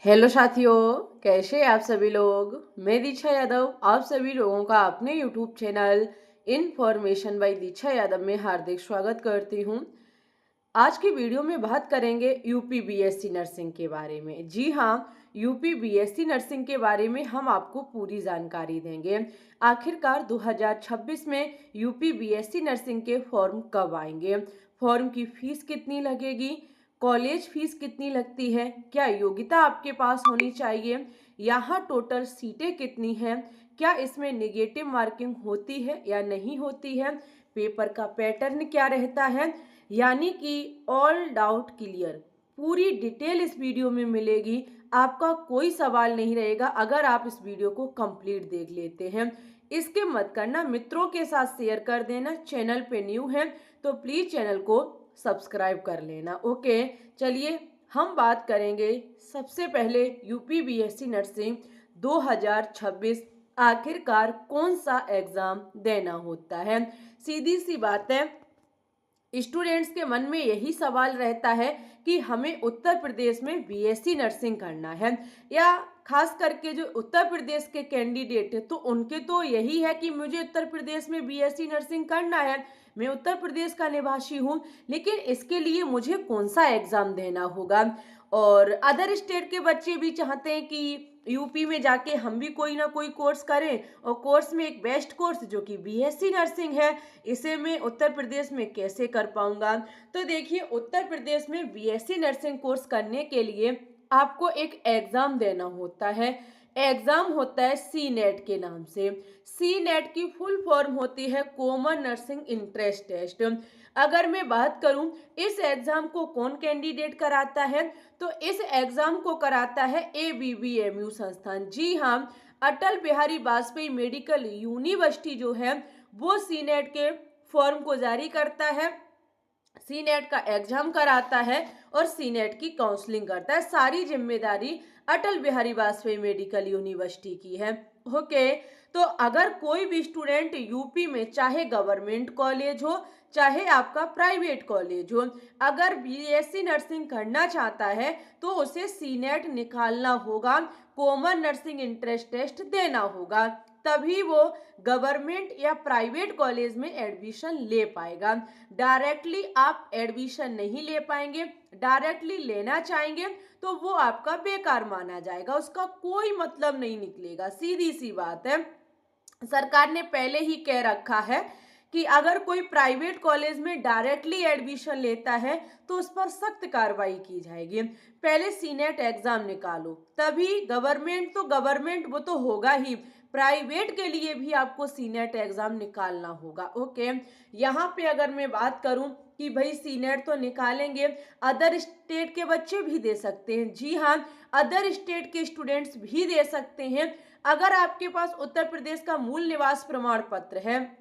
Hello साथियों, कैसे हैं आप सभी लोग। मैं दीक्षा यादव आप सभी लोगों का अपने YouTube channel information by Diksha Yadav में हार्दिक स्वागत करती हूं। आज की वीडियो में बात करेंगे यूपी बीएससी नर्सिंग के बारे में। जी हाँ, यूपी बीएससी नर्सिंग के बारे में हम आपको पूरी जानकारी देंगे। आखिरकार 2026 में यूपी बीएससी नर्सिंग के फॉर्म कब आएंगे, फॉर्म की फीस कितनी लगेगी, कॉलेज फीस कितनी लगती है, क्या योग्यता आपके पास होनी चाहिए, यहाँ टोटल सीटें कितनी हैं, क्या इसमें नेगेटिव मार्किंग होती है या नहीं होती है, पेपर का पैटर्न क्या रहता है, यानी कि ऑल डाउट क्लियर पूरी डिटेल इस वीडियो में मिलेगी। आपका कोई सवाल नहीं रहेगा अगर आप इस वीडियो को कंप्लीट देख लेते हैं। इसके मत करना, मित्रों के साथ शेयर कर देना। चैनल पे न्यू है तो प्लीज चैनल को सब्सक्राइब कर लेना। ओके, चलिए हम बात करेंगे सबसे पहले यूपी बीएससी नर्सिंग 2026 आखिरकार कौन सा एग्जाम देना होता है। सीधी सी बात है, स्टूडेंट्स के मन में यही सवाल रहता है कि हमें उत्तर प्रदेश में बीएससी नर्सिंग करना है, या खास करके जो उत्तर प्रदेश के कैंडिडेट है तो उनके तो यही है कि मुझे उत्तर प्रदेश में बीएससी नर्सिंग करना है, मैं उत्तर प्रदेश का निवासी हूँ, लेकिन इसके लिए मुझे कौन सा एग्जाम देना होगा। और अदर स्टेट के बच्चे भी चाहते हैं कि यूपी में जाके हम भी कोई ना कोई कोर्स करें, और कोर्स में एक बेस्ट कोर्स जो कि बीएससी नर्सिंग है, इसे मैं उत्तर प्रदेश में कैसे कर पाऊंगा। तो देखिए, उत्तर प्रदेश में बीएससी नर्सिंग कोर्स करने के लिए आपको एक एग्जाम देना होता है। एग्जाम होता है सी नेट के नाम से। सी नेट की फुल फॉर्म होती है कॉमन नर्सिंग इंट्रेंस टेस्ट। अगर मैं बात करूं इस एग्जाम को कौन कैंडिडेट कराता है, तो इस एग्जाम को कराता है एबीबीएमयू संस्थान। जी हाँ, अटल बिहारी वाजपेयी मेडिकल यूनिवर्सिटी जो है वो सी नेट के फॉर्म को जारी करता है, सी नेट का एग्जाम कराता है और सी नेट की काउंसलिंग करता है। सारी जिम्मेदारी अटल बिहारी वाजपेयी मेडिकल यूनिवर्सिटी की है। ओके, तो अगर कोई भी स्टूडेंट यूपी में चाहे गवर्नमेंट कॉलेज हो चाहे आपका प्राइवेट कॉलेज हो, अगर बीएससी नर्सिंग करना चाहता है तो उसे सी नेट निकालना होगा, कॉमन नर्सिंग इंट्रेंस टेस्ट देना होगा, तभी वो गवर्नमेंट या प्राइवेट कॉलेज में एडमिशन ले पाएगा। डायरेक्टली आप एडमिशन नहीं ले पाएंगे, डायरेक्टली लेना चाहेंगे तो वो आपका बेकार माना जाएगा, उसका कोई मतलब नहीं निकलेगा। सीधी सी बात है, सरकार ने पहले ही कह रखा है कि अगर कोई प्राइवेट कॉलेज में डायरेक्टली एडमिशन लेता है तो उस पर सख्त कार्रवाई की जाएगी। पहले सीनेट एग्जाम निकालो, तभी गवर्नमेंट तो गवर्नमेंट वो तो होगा ही, प्राइवेट के लिए भी आपको सीनेट एग्जाम निकालना होगा। ओके, यहाँ पे अगर मैं बात करूं कि भाई सीनेट तो निकालेंगे, अदर स्टेट के बच्चे भी दे सकते हैं। जी हाँ, अदर स्टेट के स्टूडेंट्स भी दे सकते हैं। अगर आपके पास उत्तर प्रदेश का मूल निवास प्रमाण पत्र है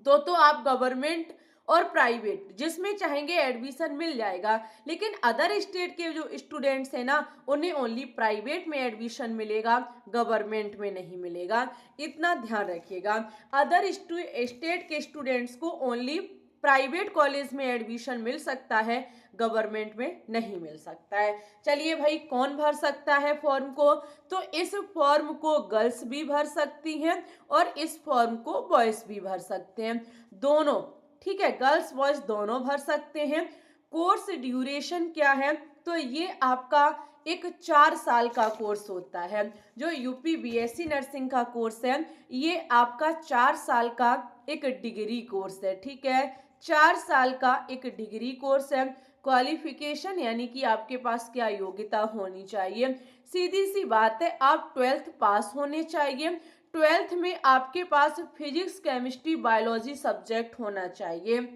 तो आप गवर्नमेंट और प्राइवेट जिसमें चाहेंगे एडमिशन मिल जाएगा, लेकिन अदर स्टेट के जो स्टूडेंट्स हैं ना उन्हें ओनली प्राइवेट में एडमिशन मिलेगा, गवर्नमेंट में नहीं मिलेगा, इतना ध्यान रखिएगा। अदर स्टेट के स्टूडेंट्स को ओनली प्राइवेट कॉलेज में एडमिशन मिल सकता है, गवर्नमेंट में नहीं मिल सकता है। चलिए भाई, कौन भर सकता है फॉर्म को, तो इस फॉर्म को गर्ल्स भी भर सकती हैं और इस फॉर्म को बॉयज भी भर सकते हैं, दोनों। ठीक है, गर्ल्स बॉयज दोनों भर सकते हैं। कोर्स ड्यूरेशन क्या है, तो ये आपका एक 4 साल का कोर्स होता है। जो यूपी बीएससी नर्सिंग का कोर्स है ये आपका 4 साल का एक डिग्री कोर्स है। ठीक है, 4 साल का एक डिग्री कोर्स है। क्वालिफिकेशन यानी कि आपके पास क्या योग्यता होनी चाहिए, सीधी सी बात है, आप 12th पास होने चाहिए। 12th में आपके पास फिजिक्स केमिस्ट्री बायोलॉजी सब्जेक्ट होना चाहिए।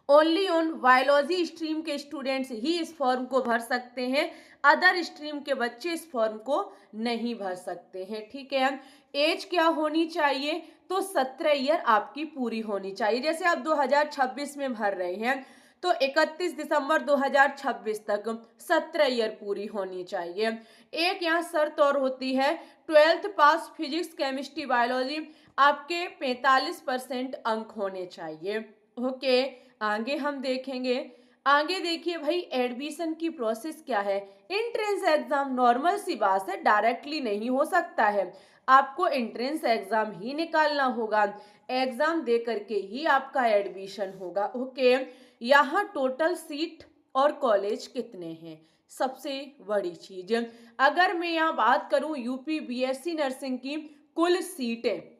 ओनली ऑन बायोलॉजी स्ट्रीम के स्टूडेंट्स ही इस फॉर्म को भर सकते हैं, अदर स्ट्रीम के बच्चे इस फॉर्म को नहीं भर सकते हैं। ठीक है, एज क्या होनी चाहिए, तो 17 ईयर आपकी पूरी होनी चाहिए। जैसे आप 2026 में भर रहे हैं तो 31 दिसंबर 2026 तक 17 ईयर पूरी होनी चाहिए। एक यहाँ शर्त और होती है, 12th पास फिजिक्स केमिस्ट्री बायोलॉजी आपके 45% अंक होने चाहिए। ओके, आगे हम देखेंगे आगे देखिए भाई, एडमिशन की प्रोसेस क्या है। एंट्रेंस एग्जाम नॉर्मल सी बात है, डायरेक्टली नहीं हो सकता है। आपको एंट्रेंस एग्जाम ही निकालना होगा, एग्जाम दे करके ही आपका एडमिशन होगा। ओके, यहाँ टोटल सीट और कॉलेज कितने हैं, सबसे बड़ी चीज। अगर मैं यहाँ बात करूँ यूपी बीएससी नर्सिंग की कुल सीटें,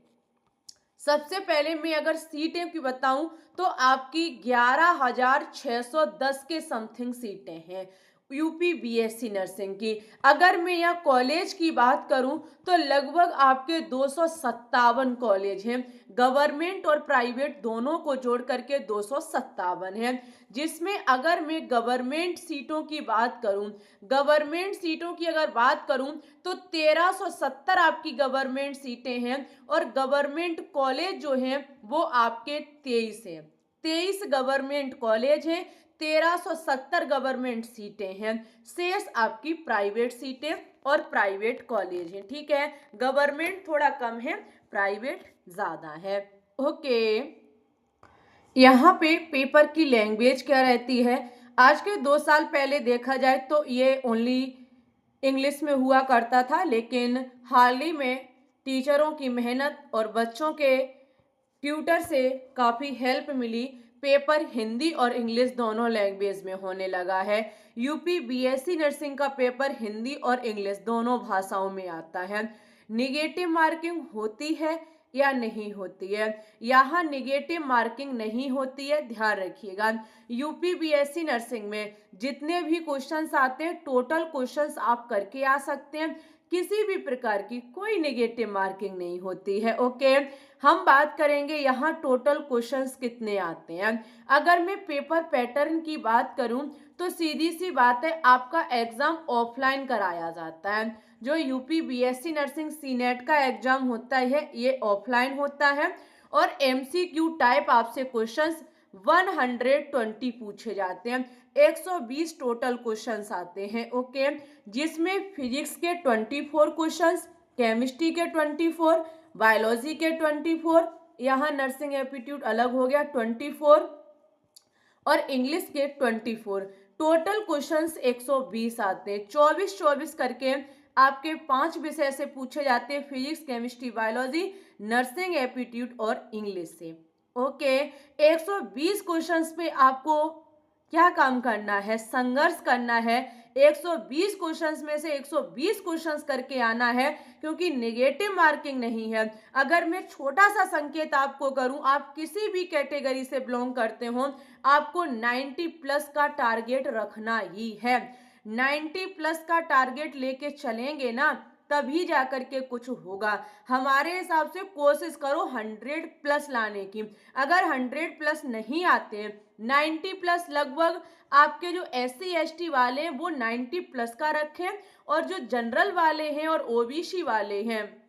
सबसे पहले मैं अगर सीटें की बताऊं तो आपकी 11,610 के समथिंग सीटें हैं यूपी बीएससी नर्सिंग की। अगर मैं यहाँ कॉलेज की बात करूं तो लगभग आपके 257 कॉलेज हैं, गवर्नमेंट और प्राइवेट दोनों को जोड़ करके 257 हैं। जिसमें अगर मैं गवर्नमेंट सीटों की बात करूं, गवर्नमेंट सीटों की अगर बात करूं तो 1370 आपकी गवर्नमेंट सीटें हैं, और गवर्नमेंट कॉलेज जो हैं वो आपके 23 हैं। 23 गवर्नमेंट कॉलेज हैं, 1370 गवर्नमेंट सीटें हैं, शेष आपकी प्राइवेट सीटें और प्राइवेट कॉलेज हैं। ठीक है, गवर्नमेंट थोड़ा कम है, प्राइवेट ज्यादा है। ओके, यहाँ पे पेपर की लैंग्वेज क्या रहती है। आज के 2 साल पहले देखा जाए तो ये ओनली इंग्लिश में हुआ करता था, लेकिन हाल ही में टीचरों की मेहनत और बच्चों के ट्यूटर से काफ़ी हेल्प मिली, पेपर हिंदी और इंग्लिश दोनों लैंग्वेज में होने लगा है। यूपी बीएससी नर्सिंग का पेपर हिंदी और इंग्लिश दोनों भाषाओं में आता है। निगेटिव मार्किंग होती है या नहीं होती है, यहाँ निगेटिव मार्किंग नहीं होती है, ध्यान रखिएगा। यूपी बीएससी नर्सिंग में जितने भी क्वेश्चंस आते हैं टोटल क्वेश्चंस आप करके आ सकते हैं, किसी भी प्रकार की कोई नेगेटिव मार्किंग नहीं होती है। ओके, हम बात करेंगे यहाँ टोटल क्वेश्चंस कितने आते हैं। अगर मैं पेपर पैटर्न की बात करूं तो सीधी सी बात है, आपका एग्जाम ऑफलाइन कराया जाता है। जो यूपी बीएससी नर्सिंग सीनेट का एग्जाम होता है ये ऑफलाइन होता है, और एमसीक्यू टाइप आपसे क्वेश्चंस 120 पूछे जाते हैं। 120 टोटल क्वेश्चंस आते हैं। ओके, जिसमें फिजिक्स के 24 क्वेश्चंस, केमिस्ट्री के 24, बायोलॉजी के 24, यहाँ नर्सिंग एप्टीट्यूड अलग हो गया 24, और इंग्लिश के 24। टोटल क्वेश्चंस 120 आते हैं। 24-24 करके आपके 5 विषय से पूछे जाते हैं, physics, chemistry, biology, nursing aptitude और इंग्लिश से। ओके, 120 क्वेश्चंस पे आपको क्या काम करना है, संघर्ष करना है। 120 क्वेश्चंस में से 120 क्वेश्चंस करके आना है, क्योंकि नेगेटिव मार्किंग नहीं है। अगर मैं छोटा सा संकेत आपको करूं, आप किसी भी कैटेगरी से बिलोंग करते हो, आपको 90 प्लस का टारगेट रखना ही है। 90 प्लस का टारगेट लेके चलेंगे ना, तभी जाकर के कुछ होगा। हमारे हिसाब से कोशिश करो 100 प्लस लाने की। अगर 100 प्लस नहीं आते, 90 प्लस, लगभग आपके जो SC ST वाले हैं वो 90 प्लस का रखें, और जो जनरल वाले हैं और ओबीसी वाले हैं,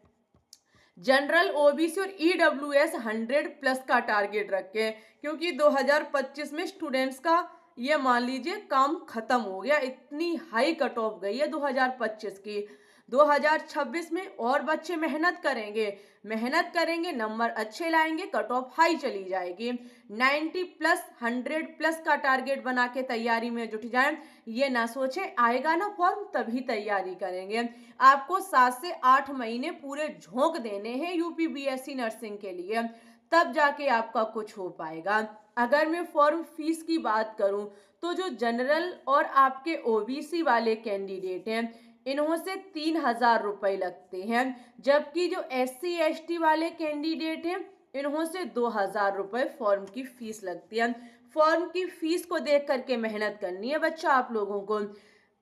जनरल, ओबीसी और ईडब्ल्यूएस 100 प्लस का टारगेट रखें, क्योंकि 2025 में स्टूडेंट्स का ये मान लीजिए काम खत्म हो गया, इतनी हाई कट ऑफ गई है 2025 की। 2026 में और बच्चे मेहनत करेंगे, नंबर अच्छे लाएंगे, कट ऑफ हाई चली जाएगी। 90 प्लस 100 प्लस का टारगेट बना के तैयारी में जुट जाएं। ये ना सोचें आएगा ना फॉर्म तभी तैयारी करेंगे। आपको 7 से 8 महीने पूरे झोंक देने हैं यूपी बीएससी नर्सिंग के लिए, तब जाके आपका कुछ हो पाएगा। अगर मैं फॉर्म फीस की बात करूं तो जो जनरल और आपके ओबीसी वाले कैंडिडेट हैं इन्हों से 3,000 रुपए लगते हैं, जबकि जो SC ST वाले कैंडिडेट हैं इन्हों से 2,000 रुपए फॉर्म की फीस लगती है। फॉर्म की फीस को देख करके मेहनत करनी है बच्चा आप लोगों को,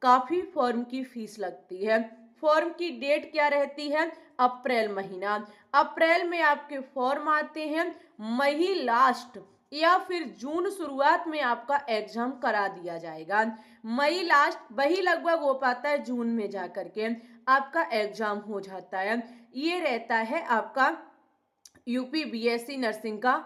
काफी फॉर्म की फीस लगती है। फॉर्म की डेट क्या रहती है, अप्रैल महीना। अप्रैल में आपके फॉर्म आते हैं, मई लास्ट या फिर जून शुरुआत में आपका एग्जाम करा दिया जाएगा। मई लास्ट, वही लगभग हो पाता है जून में जाकर के आपका एग्जाम हो जाता है। ये रहता है आपका यूपी बीएससी नर्सिंग का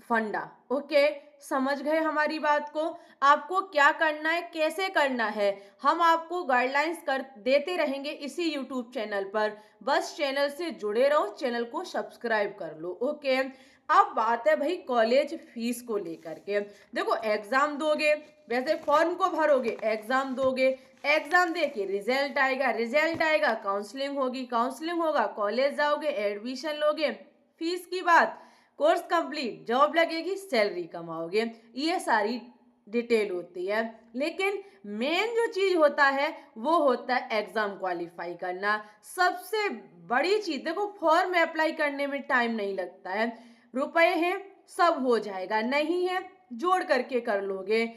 फंडा। ओके, समझ गए हमारी बात को। आपको क्या करना है, कैसे करना है, हम आपको गाइडलाइंस कर देते रहेंगे इसी यूट्यूब चैनल पर। बस चैनल से जुड़े रहो, चैनल को सब्सक्राइब कर लो। ओके, अब बात है भाई कॉलेज फीस को लेकर के। देखो एग्जाम दोगे, वैसे फॉर्म को भरोगे, एग्जाम दोगे, एग्जाम दे के रिजल्ट आएगा, रिजल्ट आएगा काउंसलिंग होगी, काउंसलिंग होगा कॉलेज जाओगे, एडमिशन लोगे, फीस की बात, कोर्स कंप्लीट, जॉब लगेगी, सैलरी कमाओगे, ये सारी डिटेल होती है। लेकिन मेन जो चीज होता है वो होता है एग्जाम क्वालिफाई करना। सबसे बड़ी चीज, देखो फॉर्म अप्लाई करने में टाइम नहीं लगता है, रुपए हैं सब हो जाएगा, नहीं है जोड़ करके कर लोगे,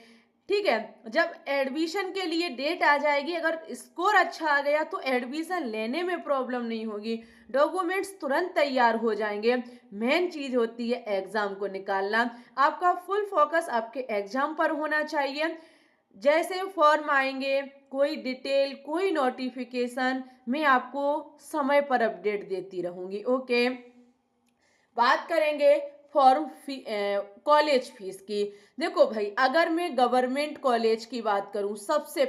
ठीक है। जब एडमिशन के लिए डेट आ जाएगी, अगर स्कोर अच्छा आ गया तो एडमिशन लेने में प्रॉब्लम नहीं होगी, डॉक्यूमेंट्स तुरंत तैयार हो जाएंगे। मेन चीज होती है एग्जाम को निकालना। आपका फुल फोकस आपके एग्जाम पर होना चाहिए। जैसे फॉर्म आएंगे, कोई डिटेल, कोई नोटिफिकेशन, मैं आपको समय पर अपडेट देती रहूंगी। ओके, बात करेंगे फॉर्म कॉलेज फीस की। देखो भाई, अगर मैं गवर्नमेंट कॉलेज की बात करूं, सबसे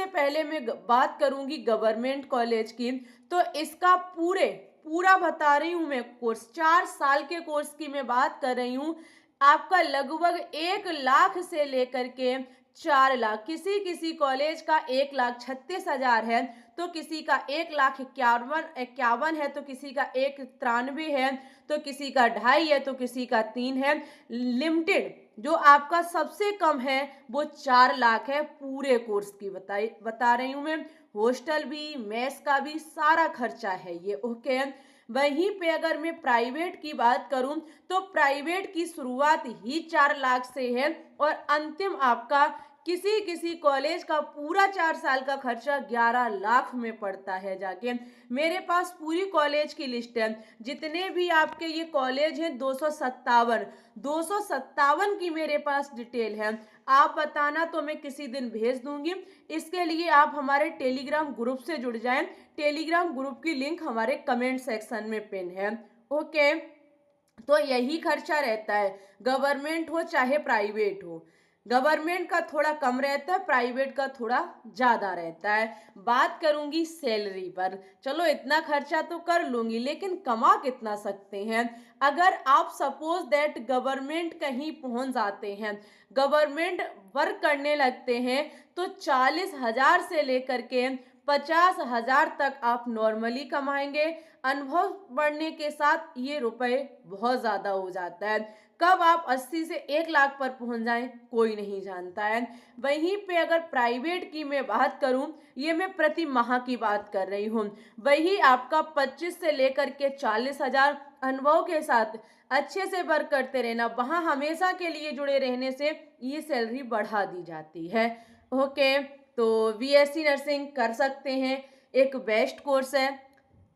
पहले मैं बात करूंगी गवर्नमेंट कॉलेज की, तो इसका पूरा बता रही हूं मैं कोर्स, 4 साल के कोर्स की मैं बात कर रही हूं। आपका लगभग 1 लाख से लेकर के 4 लाख, किसी किसी कॉलेज का 1,36,000 है, तो किसी का 1,51,51 है, तो किसी का 1,93 है, तो किसी का 2.5 है, तो किसी का 3 है। लिमिटेड जो आपका सबसे कम है वो 4 लाख है, पूरे कोर्स की बता रही हूं मैं। हॉस्टल भी, मेस का भी सारा खर्चा है ये। ओके, वहीं पे अगर मैं प्राइवेट की बात करूं तो प्राइवेट की शुरुआत ही 4 लाख से है, और अंतिम आपका किसी किसी कॉलेज का पूरा 4 साल का खर्चा 11 लाख में पड़ता है जाके। मेरे पास पूरी कॉलेज की लिस्ट है, जितने भी आपके ये कॉलेज हैं 257 की मेरे पास डिटेल है। आप बताना तो मैं किसी दिन भेज दूंगी। इसके लिए आप हमारे टेलीग्राम ग्रुप से जुड़ जाएं। टेलीग्राम ग्रुप की लिंक हमारे कमेंट सेक्शन में पिन है। ओके, तो यही खर्चा रहता है, गवर्नमेंट हो चाहे प्राइवेट हो। गवर्नमेंट का थोड़ा कम रहता है, प्राइवेट का थोड़ा ज्यादा रहता है। बात करूंगी सैलरी पर, चलो इतना खर्चा तो कर लूंगी, लेकिन कमा कितना सकते हैं। अगर आप सपोज दैट गवर्नमेंट कहीं पहुंच जाते हैं, गवर्नमेंट वर्क करने लगते हैं, तो 40,000 से लेकर के 50,000 तक आप नॉर्मली कमाएंगे। अनुभव बढ़ने के साथ ये रुपए बहुत ज्यादा हो जाता है। कब आप 80 से 1 लाख पर पहुंच जाएं कोई नहीं जानता है। वहीं पे अगर प्राइवेट की मैं बात करूं, ये मैं प्रति माह की बात कर रही हूं, वही आपका 25 से लेकर के 40,000, अनुभव के साथ अच्छे से वर्क करते रहना, वहां हमेशा के लिए जुड़े रहने से ये सैलरी बढ़ा दी जाती है। ओके, तो बीएससी नर्सिंग कर सकते हैं, एक बेस्ट कोर्स है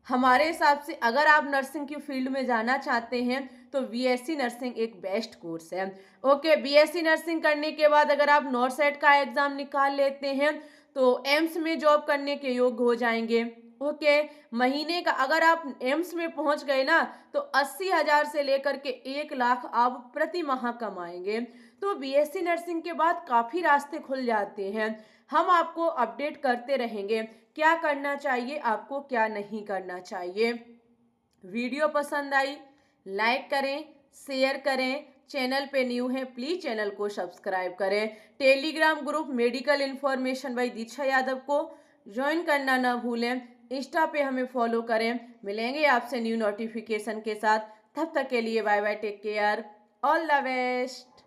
हमारे हिसाब से। अगर आप नर्सिंग की फील्ड में जाना चाहते हैं तो बीएससी नर्सिंग एक बेस्ट कोर्स है। ओके, बीएससी नर्सिंग करने के बाद अगर आप नॉर्सेट का एग्जाम निकाल लेते हैं तो एम्स में जॉब करने के योग्य हो जाएंगे। ओके, महीने का अगर आप एम्स में पहुंच गए ना, तो 80,000 से लेकर के 1 लाख आप प्रति माह कमाएंगे। तो बीएससी नर्सिंग के बाद काफी रास्ते खुल जाते हैं। हम आपको अपडेट करते रहेंगे क्या करना चाहिए आपको, क्या नहीं करना चाहिए। वीडियो पसंद आई लाइक करें, शेयर करें, चैनल पे न्यू है प्लीज चैनल को सब्सक्राइब करें। Telegram group medical information by Diksha Yadav को ज्वाइन करना ना भूलें। इंस्टा पे हमें फॉलो करें। मिलेंगे आपसे न्यू नोटिफिकेशन के साथ, तब तक के लिए bye bye, take care, all the best.